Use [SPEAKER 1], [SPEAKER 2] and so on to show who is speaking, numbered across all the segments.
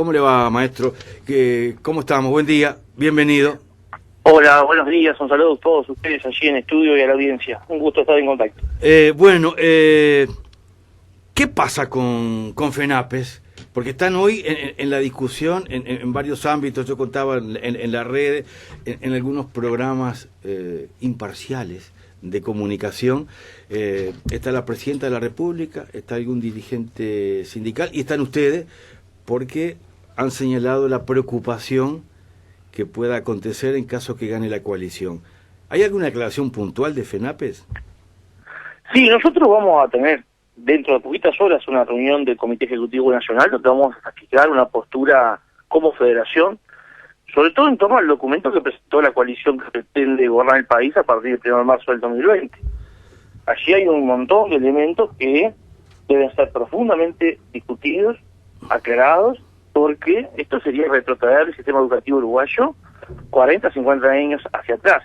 [SPEAKER 1] ¿Cómo le va, maestro? ¿Cómo estamos? Buen día, bienvenido.
[SPEAKER 2] Hola, buenos días, un saludo a todos ustedes allí en estudio y a la audiencia. Un gusto estar en contacto.
[SPEAKER 1] ¿Qué pasa con FENAPES? Porque están hoy en la discusión en varios ámbitos. Yo contaba en la red, en algunos programas imparciales de comunicación. Está la presidenta de la República, está algún dirigente sindical y están ustedes porque han señalado la preocupación que pueda acontecer en caso que gane la coalición. ¿Hay alguna aclaración puntual de FENAPES?
[SPEAKER 2] Sí, nosotros vamos a tener dentro de poquitas horas una reunión del Comité Ejecutivo Nacional donde vamos a fijar una postura como federación, sobre todo en torno al documento que presentó la coalición que pretende gobernar el país a partir del 1 de marzo del 2020. Allí hay un montón de elementos que deben ser profundamente discutidos, aclarados, porque esto sería retrotraer el sistema educativo uruguayo 40, 50 años hacia atrás.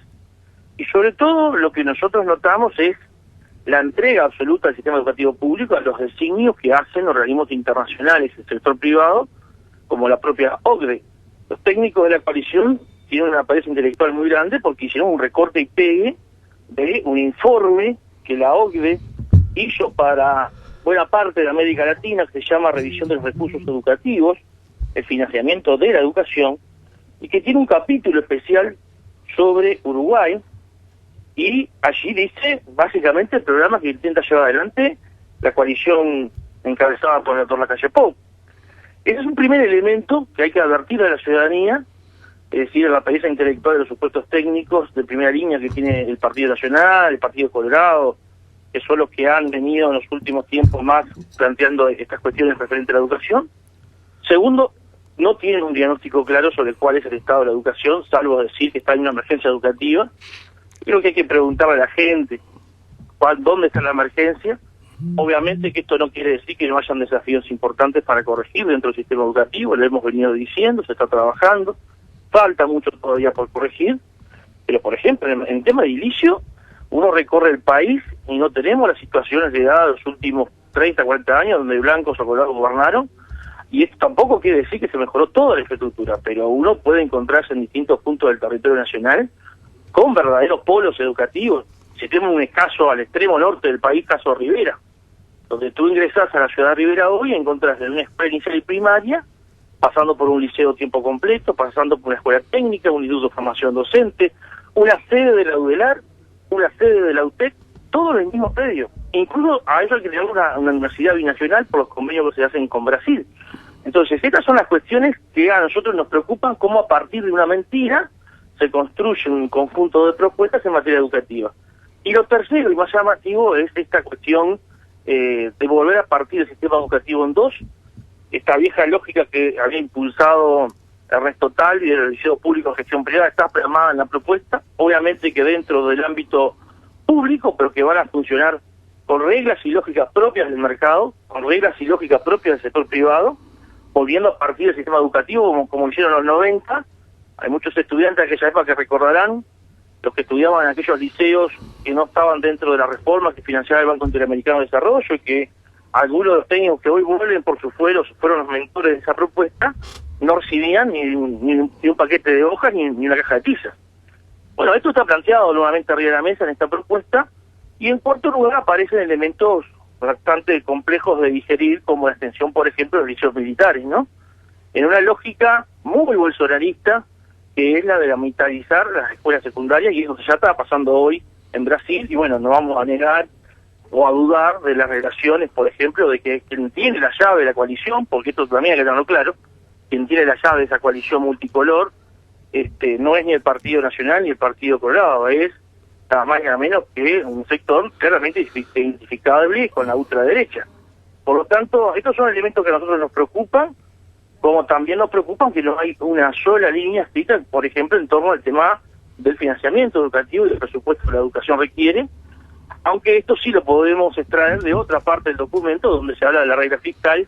[SPEAKER 2] Y sobre todo lo que nosotros notamos es la entrega absoluta del sistema educativo público a los designios que hacen organismos internacionales del sector privado, como la propia OCDE. Los técnicos de la coalición tienen una pereza intelectual muy grande porque hicieron un recorte y pegue de un informe que la OCDE hizo para buena parte de América Latina, que se llama Revisión de los Recursos Educativos, el financiamiento de la educación, y que tiene un capítulo especial sobre Uruguay, y allí dice básicamente el programa que intenta llevar adelante la coalición encabezada por el doctor Lacalle Pou. Ese es un primer elemento que hay que advertir a la ciudadanía, es decir, a la pereza intelectual de los supuestos técnicos de primera línea que tiene el Partido Nacional, el Partido Colorado, que son los que han venido en los últimos tiempos más planteando estas cuestiones referentes a la educación. Segundo, no tienen un diagnóstico claro sobre cuál es el estado de la educación, salvo decir que está en una emergencia educativa. Creo que hay que preguntarle a la gente dónde está la emergencia. Obviamente que esto no quiere decir que no hayan desafíos importantes para corregir dentro del sistema educativo, lo hemos venido diciendo, se está trabajando, falta mucho todavía por corregir, pero por ejemplo, en tema de edilicio, uno recorre el país y no tenemos las situaciones de edad de los últimos 30, 40 años donde blancos o colorados gobernaron, y esto tampoco quiere decir que se mejoró toda la infraestructura, pero uno puede encontrarse en distintos puntos del territorio nacional con verdaderos polos educativos. Si tenemos un caso al extremo norte del país, caso Rivera, donde tú ingresás a la ciudad de Rivera hoy y encontrás en una escuela inicial y primaria, pasando por un liceo tiempo completo, pasando por una escuela técnica, un instituto de formación docente, una sede de la UDELAR, una sede de la UTEC, todo en el mismo predio. Incluso a eso hay que tener una universidad binacional por los convenios que se hacen con Brasil. Entonces, estas son las cuestiones que a nosotros nos preocupan, cómo a partir de una mentira se construye un conjunto de propuestas en materia educativa. Y lo tercero y más llamativo es esta cuestión de volver a partir del sistema educativo en dos, esta vieja lógica que había impulsado Ernesto Tal y del Liceo Público de Gestión Privada está plasmada en la propuesta, obviamente que dentro del ámbito público, pero que van a funcionar con reglas y lógicas propias del mercado, con reglas y lógicas propias del sector privado, volviendo a partir del sistema educativo como hicieron en los 90. Hay muchos estudiantes de aquella época que recordarán, los que estudiaban en aquellos liceos que no estaban dentro de la reforma que financiaba el Banco Interamericano de Desarrollo, y que algunos de los técnicos que hoy vuelven por sus fueros fueron los mentores de esa propuesta, no recibían ni un paquete de hojas ni una caja de tiza. Bueno, esto está planteado nuevamente arriba de la mesa en esta propuesta, y en cuarto lugar aparecen elementos bastante complejos de digerir, como la extensión, por ejemplo, de los liceos militares, ¿no? En una lógica muy bolsonarista, que es la de militarizar las escuelas secundarias, y eso ya está pasando hoy en Brasil, y bueno, no vamos a negar o a dudar de las relaciones, por ejemplo, de que quien tiene la llave de la coalición, porque esto también hay que tenerlo claro, quien tiene la llave de esa coalición multicolor, no es ni el Partido Nacional ni el Partido Colorado, es nada más y nada menos que un sector claramente identificable con la ultraderecha. Por lo tanto, estos son elementos que a nosotros nos preocupan, como también nos preocupan que no hay una sola línea escrita, por ejemplo, en torno al tema del financiamiento educativo y del presupuesto que la educación requiere, aunque esto sí lo podemos extraer de otra parte del documento donde se habla de la regla fiscal,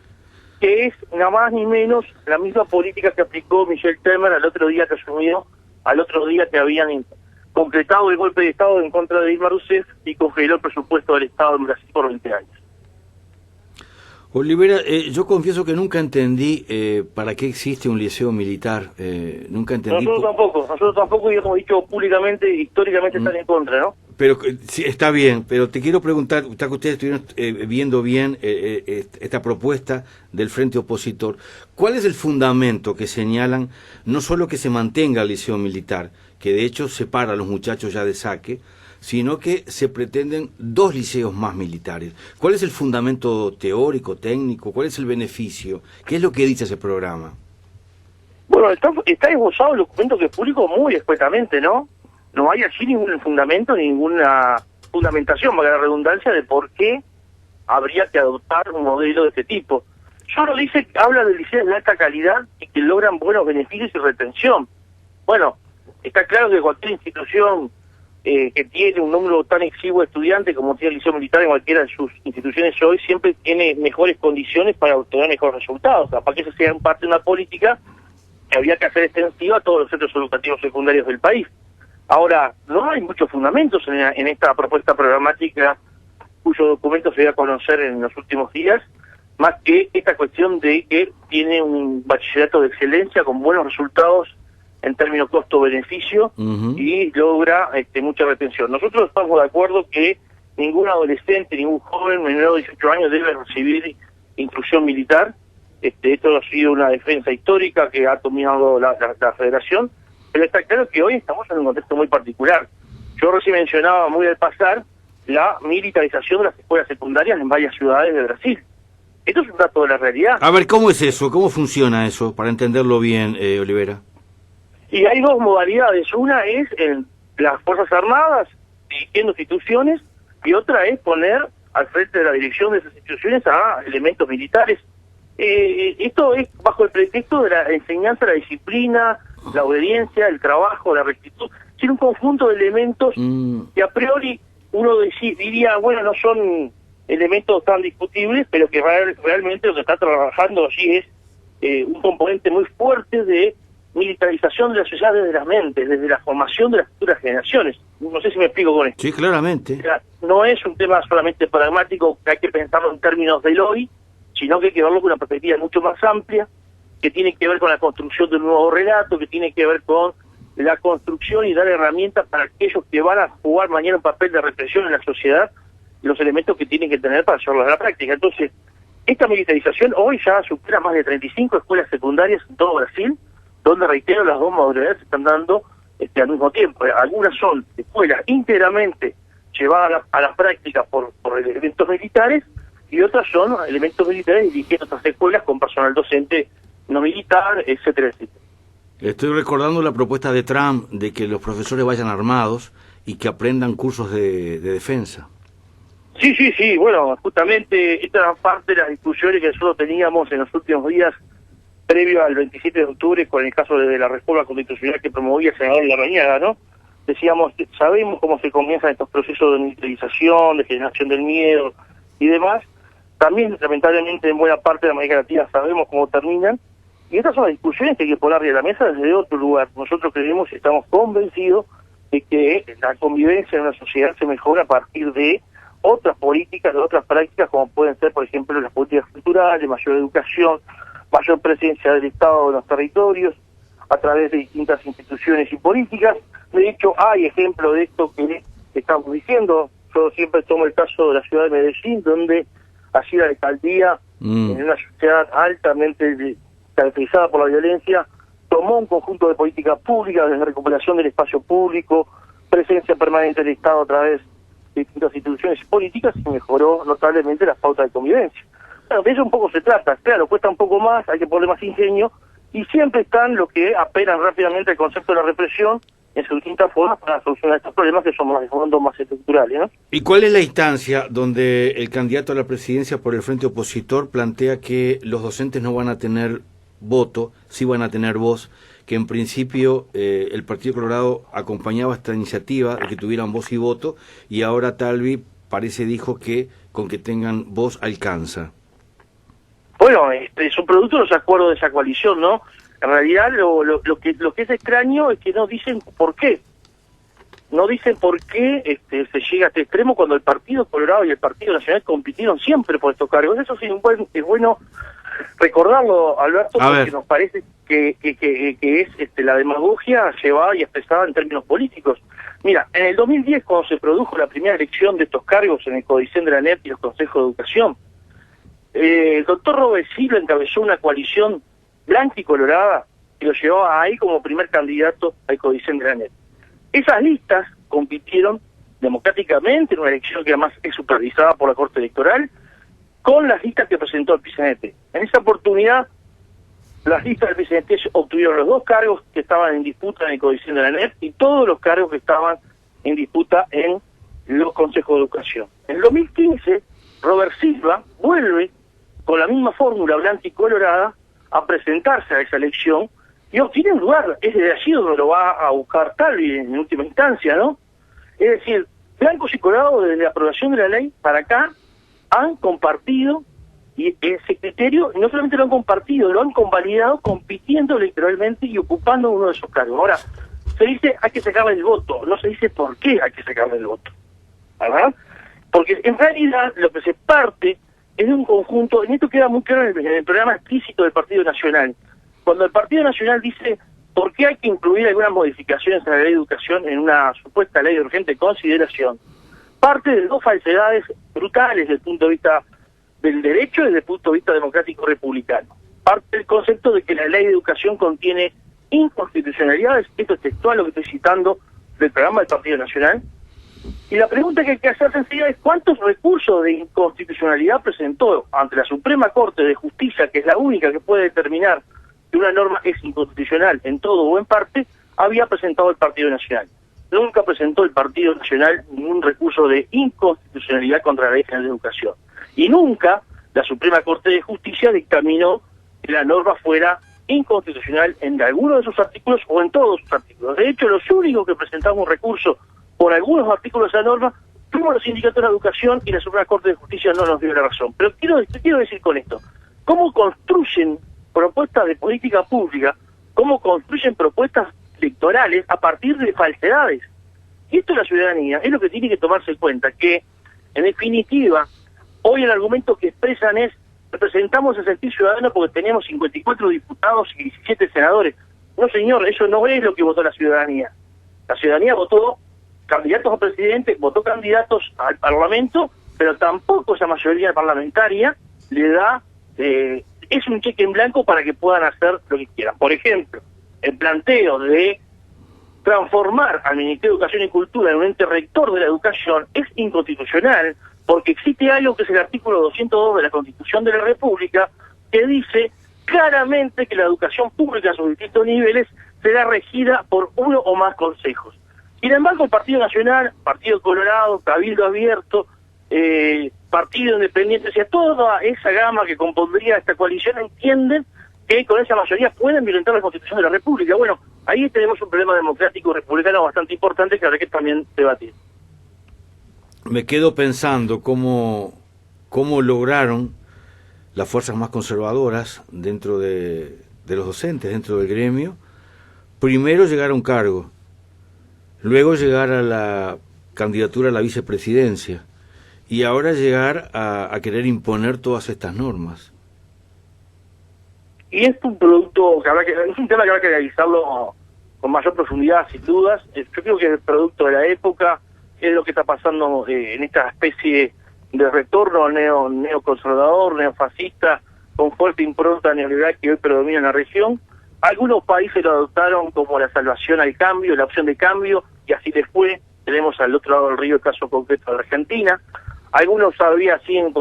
[SPEAKER 2] que es nada más ni menos la misma política que aplicó Michel Temer al otro día que asumió, al otro día que habían concretado el golpe de Estado en contra de Dilma Rousseff y congeló el presupuesto del Estado en Brasil por 20 años.
[SPEAKER 1] Olivera, yo confieso que nunca entendí para qué existe un liceo militar. Nunca entendí.
[SPEAKER 2] Nosotros tampoco, y hemos dicho públicamente, históricamente están en contra, ¿no?
[SPEAKER 1] Pero sí, está bien, pero te quiero preguntar, ya que ustedes estuvieron viendo bien esta propuesta del frente opositor, ¿cuál es el fundamento que señalan no solo que se mantenga el liceo militar, que de hecho separa a los muchachos ya de saque, sino que se pretenden 2 liceos más militares? ¿Cuál es el fundamento teórico, técnico? ¿Cuál es el beneficio? ¿Qué es lo que dice ese programa?
[SPEAKER 2] Bueno, está esbozado el documento que es público muy escuetamente, ¿no? No hay allí ningún fundamento, ninguna fundamentación, valga la redundancia, de por qué habría que adoptar un modelo de este tipo. Solo dice que habla de liceos de alta calidad y que logran buenos beneficios y retención. Bueno, está claro que cualquier institución que tiene un número tan exiguo de estudiantes como tiene el liceo militar en cualquiera de sus instituciones hoy, siempre tiene mejores condiciones para obtener mejores resultados. Para que eso sea parte de una política que habría que hacer extensiva a todos los centros educativos secundarios del país. Ahora, no hay muchos fundamentos en esta propuesta programática cuyo documento se dio a conocer en los últimos días, más que esta cuestión de que tiene un bachillerato de excelencia con buenos resultados en términos costo-beneficio y logra mucha retención. Nosotros estamos de acuerdo que ningún adolescente, ningún joven menor de 18 años debe recibir instrucción militar. Esto ha sido una defensa histórica que ha tomado la Federación, pero está claro que hoy estamos en un contexto muy particular. Yo recién mencionaba muy al pasar la militarización de las escuelas secundarias en varias ciudades de Brasil. Esto es un dato de la realidad.
[SPEAKER 1] A ver, ¿cómo es eso? ¿Cómo funciona eso? Para entenderlo bien, Olivera.
[SPEAKER 2] Y hay 2 modalidades. Una es en las Fuerzas Armadas, dirigiendo instituciones, y otra es poner al frente de la dirección de esas instituciones a elementos militares. Esto es bajo el pretexto de la enseñanza, la disciplina, la obediencia, el trabajo, la rectitud. Tiene un conjunto de elementos que a priori uno diría, bueno, no son elementos tan discutibles, pero que realmente lo que está trabajando allí es un componente muy fuerte de militarización de la sociedad desde las mentes, desde la formación de las futuras generaciones. No sé si me explico con esto.
[SPEAKER 1] Sí, claramente.
[SPEAKER 2] O sea, no es un tema solamente pragmático que hay que pensarlo en términos del hoy, sino que hay que verlo con una perspectiva mucho más amplia, que tiene que ver con la construcción de un nuevo relato, que tiene que ver con la construcción y dar herramientas para aquellos que van a jugar mañana un papel de represión en la sociedad, los elementos que tienen que tener para llevarlo a la práctica. Entonces, esta militarización hoy ya supera más de 35 escuelas secundarias en todo Brasil, donde, reitero, las 2 modalidades se están dando al mismo tiempo. Algunas son escuelas íntegramente llevadas a la práctica por elementos militares, y otras son elementos militares dirigiendo otras escuelas con personal docente no militar, etcétera, etcétera.
[SPEAKER 1] Estoy recordando la propuesta de Trump de que los profesores vayan armados y que aprendan cursos de defensa.
[SPEAKER 2] Sí, bueno, justamente esta era parte de las discusiones que nosotros teníamos en los últimos días previo al 27 de octubre con el caso de la reforma constitucional que promovía el senador Larrañaga, ¿no? Decíamos, sabemos cómo se comienzan estos procesos de militarización, de generación del miedo y demás. También, lamentablemente, en buena parte de América Latina sabemos cómo terminan. Y estas son las discusiones que hay que poner arriba de la mesa desde otro lugar. Nosotros creemos y estamos convencidos de que la convivencia en una sociedad se mejora a partir de otras políticas, de otras prácticas, como pueden ser, por ejemplo, las políticas culturales, mayor educación, mayor presencia del Estado en los territorios, a través de distintas instituciones y políticas. De hecho, hay ejemplos de esto que estamos diciendo. Yo siempre tomo el caso de la ciudad de Medellín, donde allí la alcaldía, en una sociedad altamente caracterizada por la violencia, tomó un conjunto de políticas públicas, desde recuperación del espacio público, presencia permanente del Estado a través de distintas instituciones políticas, y mejoró notablemente las pautas de convivencia. Bueno, de eso un poco se trata. Claro, cuesta un poco más, hay que poner más ingenio, y siempre están los que apelan rápidamente al concepto de la represión en sus distintas formas para solucionar estos problemas que son más de fondo, más estructurales, ¿no?
[SPEAKER 1] ¿Y cuál es la instancia donde el candidato a la presidencia por el frente opositor plantea que los docentes no van a tener voto, sí van a tener voz, que en principio el Partido Colorado acompañaba esta iniciativa de que tuvieran voz y voto, y ahora Talvi dijo que con que tengan voz alcanza?
[SPEAKER 2] Bueno, son producto de los acuerdos de esa coalición, ¿no? En realidad lo que es extraño es que no dicen por qué. no dicen por qué se llega a este extremo cuando el Partido Colorado y el Partido Nacional compitieron siempre por estos cargos. Eso sí es bueno recordarlo, Alberto, porque nos parece que es la demagogia llevada y expresada en términos políticos. Mira, en el 2010, cuando se produjo la primera elección de estos cargos en el Codicen de la ANEP y los Consejos de Educación, el doctor Robert Silva encabezó una coalición blanca y colorada que lo llevaba ahí como primer candidato al Codicen de la ANEP. Esas listas compitieron democráticamente en una elección que además es supervisada por la Corte Electoral, con las listas que presentó el PCNT. En esa oportunidad, las listas del PCNT obtuvieron los 2 cargos que estaban en disputa en el Codicen de la ANEP y todos los cargos que estaban en disputa en los consejos de educación. En el 2015, Robert Silva vuelve con la misma fórmula blanca y colorada a presentarse a esa elección y obtiene un lugar. Es de allí donde lo va a buscar Talvi en última instancia, ¿no? Es decir, blancos y colorados desde la aprobación de la ley para acá han compartido, y ese criterio no solamente lo han compartido, lo han convalidado compitiendo electoralmente y ocupando uno de esos cargos. Ahora, se dice hay que sacarle el voto, no se dice por qué hay que sacarle el voto, ¿verdad? Porque en realidad lo que se parte es de un conjunto, en esto queda muy claro en el programa explícito del Partido Nacional. Cuando el Partido Nacional dice por qué hay que incluir algunas modificaciones a la ley de educación en una supuesta ley de urgente consideración, parte de 2 falsedades brutales desde el punto de vista del derecho y desde el punto de vista democrático republicano. Parte del concepto de que la ley de educación contiene inconstitucionalidades, esto es textual lo que estoy citando del programa del Partido Nacional, y la pregunta que hay que hacer sencilla es cuántos recursos de inconstitucionalidad presentó ante la Suprema Corte de Justicia, que es la única que puede determinar que una norma es inconstitucional en todo o en parte, había presentado el Partido Nacional. Nunca presentó el Partido Nacional ningún recurso de inconstitucionalidad contra la Ley General de Educación. Y nunca la Suprema Corte de Justicia dictaminó que la norma fuera inconstitucional en alguno de sus artículos o en todos sus artículos. De hecho, los únicos que presentamos un recurso por algunos artículos de esa norma fuimos los sindicatos de educación y la Suprema Corte de Justicia no nos dio la razón. Pero quiero decir con esto, ¿cómo construyen propuestas de política pública? ¿Cómo construyen propuestas electorales a partir de falsedades? Y esto es la ciudadanía, es lo que tiene que tomarse en cuenta, que en definitiva, hoy el argumento que expresan es representamos el sentir ciudadano porque tenemos 54 diputados y 17 senadores. No señor, eso no es lo que votó la ciudadanía. La ciudadanía votó candidatos a presidente, votó candidatos al Parlamento, pero tampoco esa mayoría parlamentaria le da, es un cheque en blanco para que puedan hacer lo que quieran. Por ejemplo, el planteo de transformar al Ministerio de Educación y Cultura en un ente rector de la educación es inconstitucional, porque existe algo que es el artículo 202 de la Constitución de la República, que dice claramente que la educación pública a sus distintos niveles será regida por uno o más consejos. Sin embargo, el Partido Nacional, Partido Colorado, Cabildo Abierto, Partido Independiente, o sea, toda esa gama que compondría esta coalición entienden que con esa mayoría pueden violentar la Constitución de la República. Bueno, ahí tenemos un problema democrático republicano bastante importante que habrá que también debatir.
[SPEAKER 1] Me quedo pensando cómo lograron las fuerzas más conservadoras dentro de los docentes, dentro del gremio, primero llegar a un cargo, luego llegar a la candidatura a la vicepresidencia y ahora llegar a querer imponer todas estas normas.
[SPEAKER 2] Y es un producto es un tema que habrá que analizarlo con mayor profundidad, sin dudas. Yo creo que es el producto de la época, es lo que está pasando en esta especie de retorno neoconservador, neofascista, con fuerte impronta neoliberal que hoy predomina en la región. Algunos países lo adoptaron como la salvación al cambio, la opción de cambio, y así les fue. Tenemos al otro lado del río el caso concreto de Argentina. Algunos todavía siguen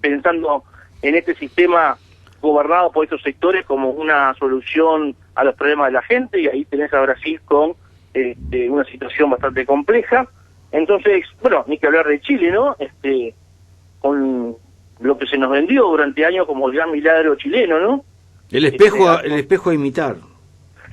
[SPEAKER 2] pensando en este sistema gobernado por estos sectores como una solución a los problemas de la gente, y ahí tenés a Brasil con una situación bastante compleja. Entonces, bueno, ni que hablar de Chile, ¿no? Con lo que se nos vendió durante años como el gran milagro chileno, ¿no?
[SPEAKER 1] El espejo a imitar.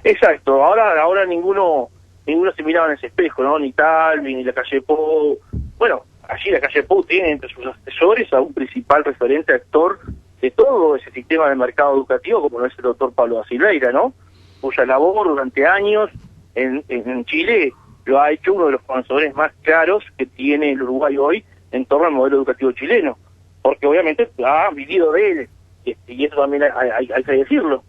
[SPEAKER 2] Exacto, ahora ninguno se miraba en ese espejo, ¿no? Ni Talvi, ni la calle Pou. Bueno, allí la calle Pou tiene entre sus asesores a un principal referente actor de todo ese sistema de mercado educativo, como no es el doctor Pablo da Silveira, ¿no? Cuya labor durante años en Chile lo ha hecho uno de los conocedores más claros que tiene el Uruguay hoy en torno al modelo educativo chileno, porque obviamente ha vivido de él, y eso también hay que decirlo.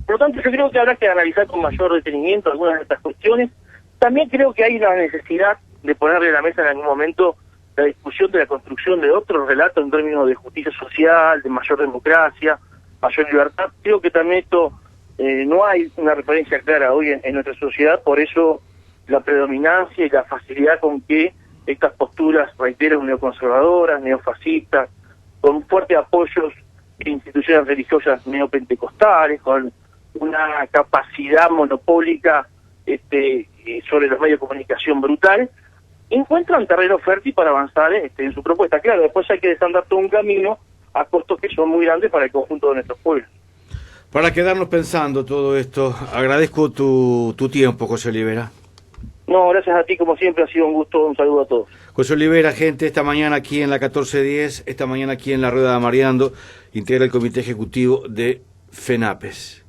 [SPEAKER 2] Por lo tanto, yo creo que habrá que analizar con mayor detenimiento algunas de estas cuestiones. También creo que hay una necesidad de ponerle a la mesa en algún momento la discusión de la construcción de otro relato en términos de justicia social, de mayor democracia, mayor libertad. Creo que también esto no hay una referencia clara hoy en nuestra sociedad, por eso la predominancia y la facilidad con que estas posturas, reitero, neoconservadoras, neofascistas, con fuertes apoyos de instituciones religiosas neopentecostales, con una capacidad monopólica sobre los medios de comunicación brutal, encuentran terreno fértil para avanzar en su propuesta. Claro, después hay que desandar todo un camino a costos que son muy grandes para el conjunto de nuestros pueblos.
[SPEAKER 1] Para quedarnos pensando todo esto, agradezco tu tiempo, José Olivera.
[SPEAKER 2] No, gracias a ti, como siempre, ha sido un gusto. Un saludo a todos.
[SPEAKER 1] José Olivera, gente, esta mañana aquí en la 1410, esta mañana aquí en la Rueda de Mariando, integra el Comité Ejecutivo de FENAPES.